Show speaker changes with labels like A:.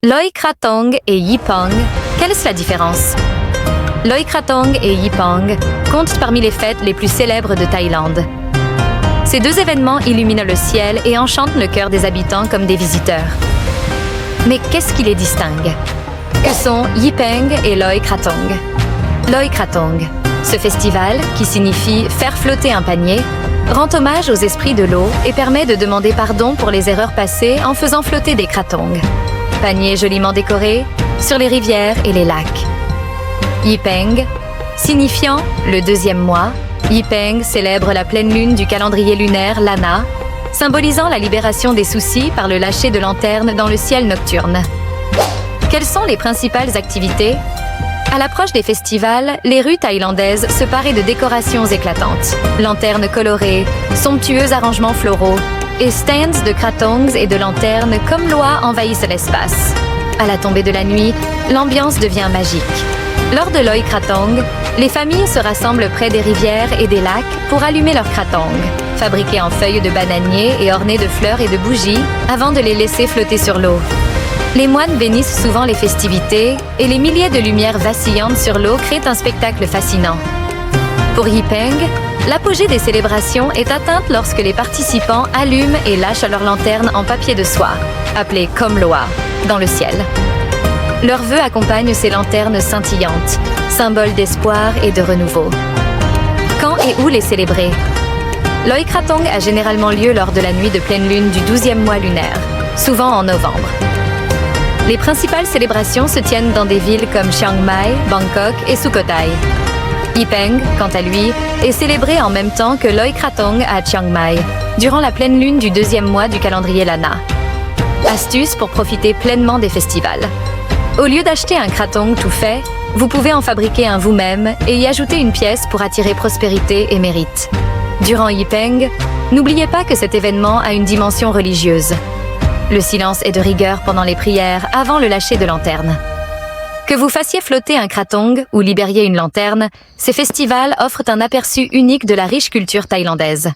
A: Loy Krathong et Yipang, quelle est la différence? Loy Krathong et Yipang comptent parmi les fêtes les plus célèbres de Thaïlande. Ces deux événements illuminent le ciel et enchantent le cœur des habitants comme des visiteurs. Mais qu'est-ce qui les distingue? Que sont Yipeng et Loy Krathong? Loy Krathong, ce festival, qui signifie « faire flotter un panier », rend hommage aux esprits de l'eau et permet de demander pardon pour les erreurs passées en faisant flotter des krathongs, paniers joliment décorés, sur les rivières et les lacs. Yipeng, signifiant le deuxième mois, Yipeng célèbre la pleine lune du calendrier lunaire Lana, symbolisant la libération des soucis par le lâcher de lanternes dans le ciel nocturne. Quelles sont les principales activités? À l'approche des festivals, les rues thaïlandaises se paraient de décorations éclatantes. Lanternes colorées, somptueux arrangements floraux et stands de krathongs et de lanternes comme Loa envahissent l'espace. À la tombée de la nuit, l'ambiance devient magique. Lors de Loy Krathong, les familles se rassemblent près des rivières et des lacs pour allumer leurs krathongs, fabriqués en feuilles de bananier et ornés de fleurs et de bougies, avant de les laisser flotter sur l'eau. Les moines bénissent souvent les festivités et les milliers de lumières vacillantes sur l'eau créent un spectacle fascinant. Pour Yipeng, l'apogée des célébrations est atteinte lorsque les participants allument et lâchent leurs lanternes en papier de soie, appelées comme Loa, dans le ciel. Leurs vœux accompagnent ces lanternes scintillantes, symbole d'espoir et de renouveau. Quand et où les célébrer? Loy Krathong a généralement lieu lors de la nuit de pleine lune du 12e mois lunaire, souvent en novembre. Les principales célébrations se tiennent dans des villes comme Chiang Mai, Bangkok et Sukhothai. Yipeng, quant à lui, est célébré en même temps que Loy Krathong à Chiang Mai, durant la pleine lune du 2e mois du calendrier Lana. Astuce pour profiter pleinement des festivals. Au lieu d'acheter un krathong tout fait, vous pouvez en fabriquer un vous-même et y ajouter une pièce pour attirer prospérité et mérite. Durant Yipeng, n'oubliez pas que cet événement a une dimension religieuse. Le silence est de rigueur pendant les prières avant le lâcher de lanternes. Que vous fassiez flotter un krathong ou libériez une lanterne, ces festivals offrent un aperçu unique de la riche culture thaïlandaise.